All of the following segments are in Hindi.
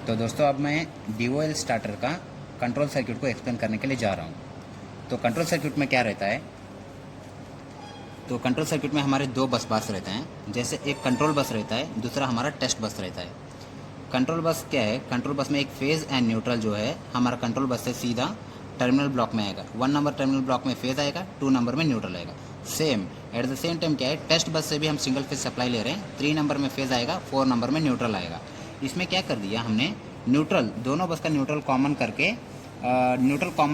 तो दोस्तों अब मैं DOL स्टार्टर का कंट्रोल सर्किट को एक्सप्लेन करने के लिए जा रहा हूँ। तो कंट्रोल सर्किट में क्या रहता है, तो कंट्रोल सर्किट में हमारे दो बस बार्स रहते हैं। जैसे एक कंट्रोल बस रहता है, दूसरा हमारा टेस्ट बस रहता है। कंट्रोल बस क्या है, कंट्रोल बस में एक फेज़ एंड न्यूट्रल जो है हमारा कंट्रोल बस से सीधा टर्मिनल ब्लॉक में आएगा। 1 नंबर टर्मिनल ब्लॉक में फेज़ आएगा, 2 नंबर में न्यूट्रल आएगा। Same at the same time क्या है, टेस्ट बस से भी हम सिंगल फेज सप्लाई ले रहे हैं। 3 नंबर में फेज़ आएगा, 4 नंबर में न्यूट्रल आएगा। इसमें क्या कर दिया हमने, न्यूट्रल दोनों बस का न्यूट्रल कॉमन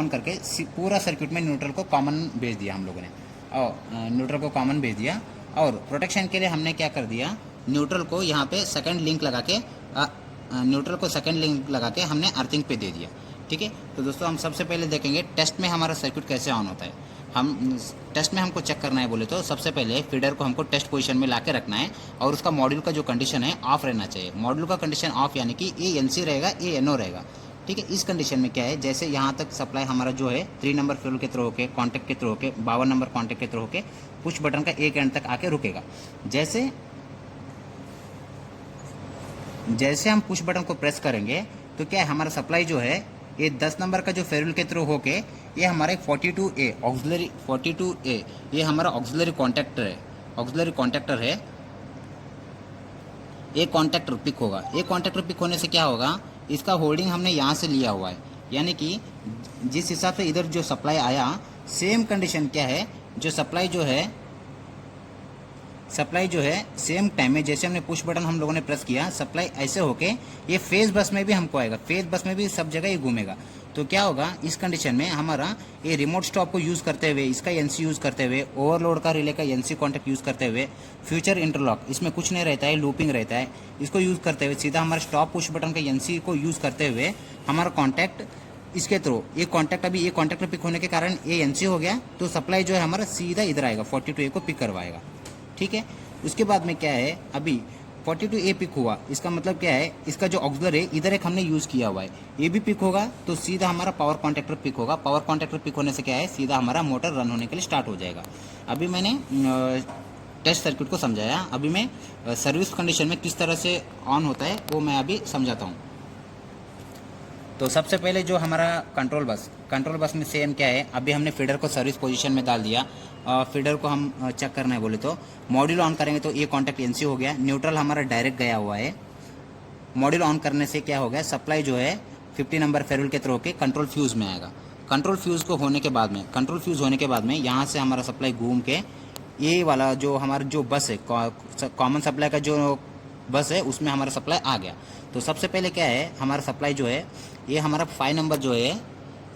करके पूरा सर्किट में न्यूट्रल को कॉमन भेज दिया हम लोगों ने, और न्यूट्रल को कॉमन भेज दिया। और प्रोटेक्शन के लिए हमने क्या कर दिया, न्यूट्रल को यहाँ पे सेकंड लिंक लगा के हमने अर्थिंग पे दे दिया। ठीक है। तो दोस्तों हम सबसे पहले देखेंगे टेस्ट में हमारा सर्किट कैसे ऑन होता है। हम टेस्ट में हमको चेक करना है बोले तो सबसे पहले फीडर को हमको टेस्ट पोजीशन में ला के रखना है, और उसका मॉड्यूल का जो कंडीशन है ऑफ रहना चाहिए। मॉड्यूल का कंडीशन ऑफ यानी कि ए NC रहेगा, ए NO रहेगा। ठीक है। इस कंडीशन में क्या है, जैसे यहाँ तक सप्लाई हमारा जो है 3 नंबर फ्यूल के थ्रू होके, कॉन्टैक्ट के थ्रू होके, 52 नंबर कॉन्टैक्ट के थ्रू होके पुश बटन का एक एंड तक आके रुकेगा। जैसे हम पुश बटन को प्रेस करेंगे तो क्या है, हमारा सप्लाई जो है ये 10 नंबर का जो फेरुल के थ्रू होके ये हमारे 42A ये हमारा ऑक्सिलरी कॉन्टैक्टर है। एक कॉन्टैक्टर पिक होगा। एक कॉन्टैक्टर पिक होने से क्या होगा, इसका होल्डिंग हमने यहाँ से लिया हुआ है, यानी कि जिस हिसाब से इधर जो सप्लाई आया, सेम कंडीशन क्या है, जो सप्लाई जो है सेम टाइम में जैसे हमने पुश बटन हम लोगों ने प्रेस किया, सप्लाई ऐसे होके ये फेज बस में भी हमको आएगा। फेज बस में भी सब जगह ये घूमेगा। तो क्या होगा, इस कंडीशन में हमारा ये रिमोट स्टॉप को यूज़ करते हुए, इसका NC यूज़ करते हुए, ओवरलोड का रिले का NC कॉन्टैक्ट यूज़ करते हुए, फ्यूचर इंटरलॉक इसमें कुछ नहीं रहता है, लूपिंग रहता है, इसको यूज़ करते हुए सीधा हमारा स्टॉप पुश बटन का NC को यूज़ करते हुए हमारा कॉन्टैक्ट इसके थ्रू, ये कॉन्टैक्ट अभी ये कॉन्टैक्ट पिक होने के कारण ये NC हो गया, तो सप्लाई जो है हमारा सीधा इधर आएगा, 42A को पिक करवाएगा। ठीक है। उसके बाद में क्या है, अभी 42A पिक हुआ, इसका मतलब क्या है, इसका जो ऑक्सिलर है इधर एक हमने यूज़ किया हुआ है, ये भी पिक होगा तो सीधा हमारा पावर कॉन्टैक्टर पिक होगा। पावर कॉन्टैक्टर पिक होने से क्या है, सीधा हमारा मोटर रन होने के लिए स्टार्ट हो जाएगा। अभी मैंने टेस्ट सर्किट को समझाया, अभी मैं सर्विस कंडीशन में किस तरह से ऑन होता है वो मैं अभी समझाता हूँ। तो सबसे पहले जो हमारा कंट्रोल बस में सेम क्या है, अभी हमने फीडर को सर्विस पोजीशन में डाल दिया। फीडर को हम चेक करना है बोले तो मॉड्यूल ऑन करेंगे तो ये कॉन्टैक्ट NC हो गया, न्यूट्रल हमारा डायरेक्ट गया हुआ है। मॉड्यूल ऑन करने से क्या हो गया, सप्लाई जो है 50 नंबर फेरुल के थ्रू के कंट्रोल फ्यूज़ में आएगा। कंट्रोल फ्यूज़ होने के बाद में यहाँ से हमारा सप्लाई घूम के ये वाला जो हमारा जो बस है, कॉमन सप्लाई का जो बस है, उसमें हमारा सप्लाई आ गया। तो सबसे पहले क्या है, हमारा सप्लाई जो है ये हमारा 5 नंबर जो है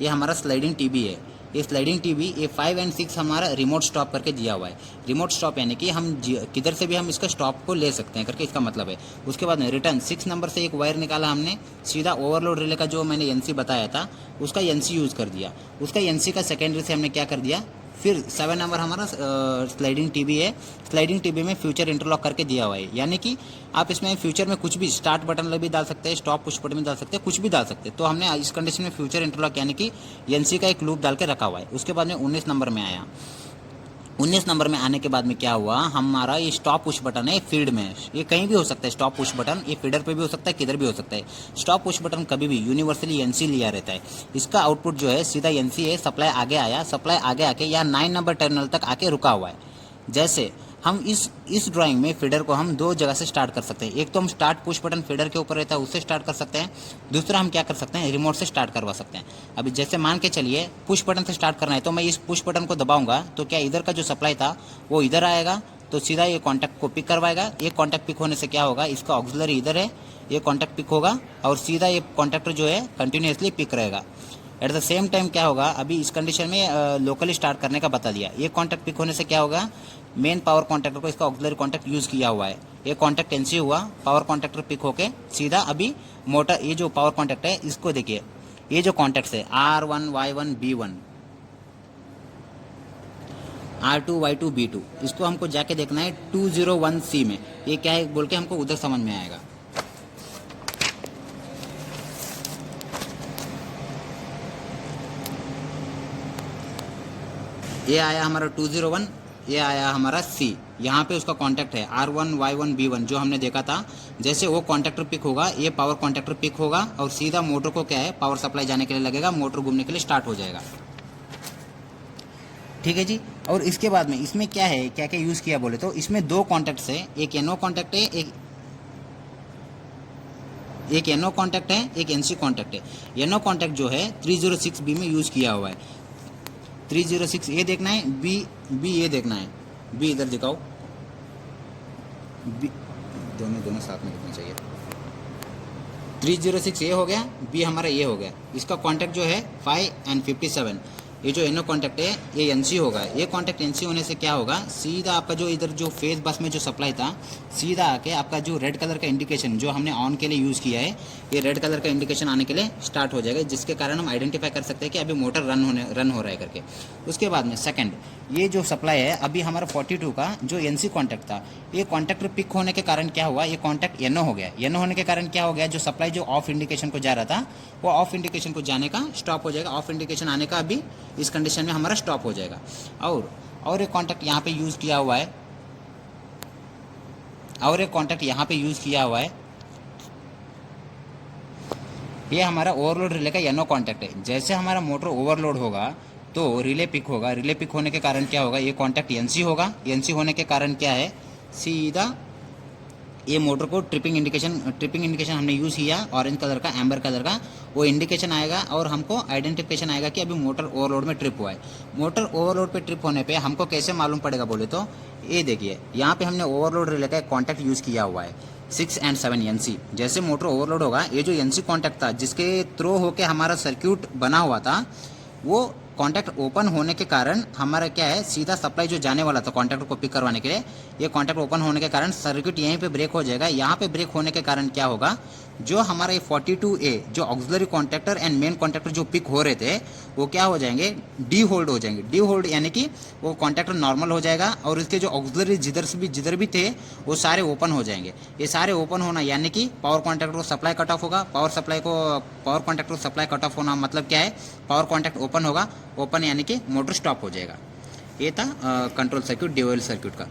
ये हमारा स्लाइडिंग TB है। ये स्लाइडिंग TB ये 5 और 6 हमारा रिमोट स्टॉप करके दिया हुआ है। रिमोट स्टॉप यानी कि हम किधर से भी हम इसका स्टॉप को ले सकते हैं करके इसका मतलब है। उसके बाद में रिटर्न 6 नंबर से एक वायर निकाला हमने, सीधा ओवरलोड रिले का जो मैंने NC बताया था उसका NC यूज़ कर दिया। उसका NC का सेकेंडरी से हमने क्या कर दिया, फिर 7 नंबर हमारा स्लाइडिंग TB है। स्लाइडिंग TB में फ्यूचर इंटरलॉक करके दिया हुआ है, यानी कि आप इसमें फ्यूचर में कुछ भी स्टार्ट बटन भी डाल सकते हैं, स्टॉप पुश बटन भी डाल सकते हैं, कुछ भी डाल सकते हैं। तो हमने इस कंडीशन में फ्यूचर इंटरलॉक यानी कि NC का एक लूप डाल के रखा हुआ है। उसके बाद में 19 नंबर में आया। 19 नंबर में आने के बाद में क्या हुआ, हमारा ये स्टॉप पुश बटन है फील्ड में, ये कहीं भी हो सकता है। स्टॉप पुश बटन ये फीडर पे भी हो सकता है, किधर भी हो सकता है। स्टॉप पुश बटन कभी भी यूनिवर्सली NC लिया रहता है। इसका आउटपुट जो है सीधा NC है, सप्लाई आगे आया, सप्लाई आगे आके यहाँ 9 नंबर टर्मिनल तक आके रुका हुआ है। जैसे हम इस ड्राइंग में फीडर को हम 2 जगह से स्टार्ट कर सकते हैं। एक तो हम स्टार्ट पुश बटन फीडर के ऊपर रहता है उससे स्टार्ट कर सकते हैं, दूसरा हम क्या कर सकते हैं, रिमोट से स्टार्ट करवा सकते हैं। अभी जैसे मान के चलिए पुश बटन से स्टार्ट करना है, तो मैं इस पुश बटन को दबाऊंगा तो क्या इधर का जो सप्लाई था वो इधर आएगा, तो सीधा ये कॉन्टैक्ट को पिक करवाएगा। ये कॉन्टैक्ट पिक होने से क्या होगा, इसका ऑक्सिलरी इधर है, ये कॉन्टैक्ट पिक होगा और सीधा ये कॉन्टैक्टर जो है कंटिन्यूसली पिक रहेगा। एट द सेम टाइम क्या होगा, अभी इस कंडीशन में लोकली स्टार्ट करने का बता दिया। ये कॉन्टैक्ट पिक होने से क्या होगा, मेन पावर कॉन्टैक्टर को इसका ऑक्सिलरी कॉन्टैक्ट यूज़ किया हुआ है, ये कॉन्टैक्ट NC हुआ, पावर कॉन्टैक्टर पिक होके सीधा अभी मोटर, ये जो पावर कॉन्टैक्ट है इसको देखिए, ये जो कॉन्टैक्ट है R1 Y1 B1 R2 Y2 B2, इसको हमको जाके देखना है 201C में ये क्या है बोल के हमको उधर समझ में आएगा। ये आया हमारा 201, ये आया हमारा C, यहाँ पे उसका कॉन्टैक्ट है R1 Y1 B1 जो हमने देखा था जैसे वो कॉन्टैक्टर पिक होगा, ये पावर कॉन्टैक्टर पिक होगा और सीधा मोटर को क्या है पावर सप्लाई जाने के लिए लगेगा, मोटर घूमने के लिए स्टार्ट हो जाएगा। ठीक है जी। और इसके बाद में इसमें क्या है, क्या क्या यूज़ किया बोले तो इसमें दो कॉन्टैक्ट्स है, एक NO कॉन्टैक्ट है, एक NO कॉन्टैक्ट है, एक NC कॉन्टैक्ट है। NO कॉन्टैक्ट जो है 306B में यूज़ किया हुआ है। 306 ये देखना है, बी ये देखना है, बी इधर दिखाओ, बी दोनों साथ में दिखना चाहिए। 306 ये हो गया, बी हमारा ये हो गया। इसका कॉन्टैक्ट जो है 5 और 57, ये जो NO कॉन्टैक्ट है ये NC होगा। ये कॉन्टैक्ट NC होने से क्या होगा, सीधा आपका जो इधर जो फेज बस में जो सप्लाई था सीधा आके आपका जो रेड कलर का इंडिकेशन जो हमने ऑन के लिए यूज़ किया है, ये रेड कलर का इंडिकेशन आने के लिए स्टार्ट हो जाएगा, जिसके कारण हम आइडेंटिफाई कर सकते हैं कि अभी मोटर रन हो रहा है करके। उसके बाद में सेकंड, ये जो सप्लाई है अभी हमारा 42 का जो NC कॉन्टैक्ट था, ये कॉन्टैक्टर पिक होने के कारण क्या हुआ, ये कॉन्टैक्ट NO हो गया। NO होने के कारण क्या हो गया, जो सप्लाई जो ऑफ इंडिकेशन को जा रहा था वो ऑफ इंडिकेशन को जाने का स्टॉप हो जाएगा, ऑफ इंडिकेशन आने का अभी इस कंडीशन में हमारा स्टॉप हो जाएगा। और एक कॉन्टैक्ट यहाँ पे यूज़ किया हुआ है, और एक कॉन्टैक्ट यहाँ पे यूज़ किया हुआ है, ये हमारा ओवरलोड रिले का NO कॉन्टैक्ट है। जैसे हमारा मोटर ओवरलोड होगा तो रिले पिक होगा, रिले पिक होने के कारण क्या होगा, ये कॉन्टैक्ट NC होगा। NC होने के कारण क्या है, सीधा ये मोटर को ट्रिपिंग इंडिकेशन हमने यूज़ किया ऑरेंज कलर का, एम्बर कलर का, वो इंडिकेशन आएगा और हमको आइडेंटिफिकेशन आएगा कि अभी मोटर ओवरलोड में ट्रिप हुआ है। मोटर ओवरलोड पे ट्रिप होने पे हमको कैसे मालूम पड़ेगा बोले तो ये देखिए, यहाँ पे हमने ओवरलोड रिले का एक कॉन्टैक्ट यूज़ किया हुआ है 6 और 7 NC। जैसे मोटर ओवरलोड होगा, ये जो NC कॉन्टैक्ट था जिसके थ्रू होके हमारा सर्क्यूट बना हुआ था, वो कॉन्टैक्ट ओपन होने के कारण हमारा क्या है, सीधा सप्लाई जो जाने वाला था कॉन्टैक्टर को पिक करवाने के लिए, ये कॉन्टैक्ट ओपन होने के कारण सर्किट यहीं पे ब्रेक हो जाएगा। यहाँ पे ब्रेक होने के कारण क्या होगा, जो हमारा ये 42A जो auxiliary contactor and main contactor जो पिक हो रहे थे वो क्या हो जाएंगे, डी होल्ड हो जाएंगे। डी होल्ड यानी कि वो कॉन्टैक्टर नॉर्मल हो जाएगा और इसके जो ऑक्सिलरी जिधर भी थे वो सारे ओपन हो जाएंगे। ये सारे ओपन होना यानी कि पावर कॉन्टैक्टर को सप्लाई कट ऑफ होगा, पावर कॉन्टैक्टर को सप्लाई कट ऑफ होना मतलब क्या है, पावर कॉन्टैक्ट ओपन होगा, ओपन यानी कि मोटर स्टॉप हो जाएगा। ये था कंट्रोल सर्किट, ड्यूअल सर्किट का।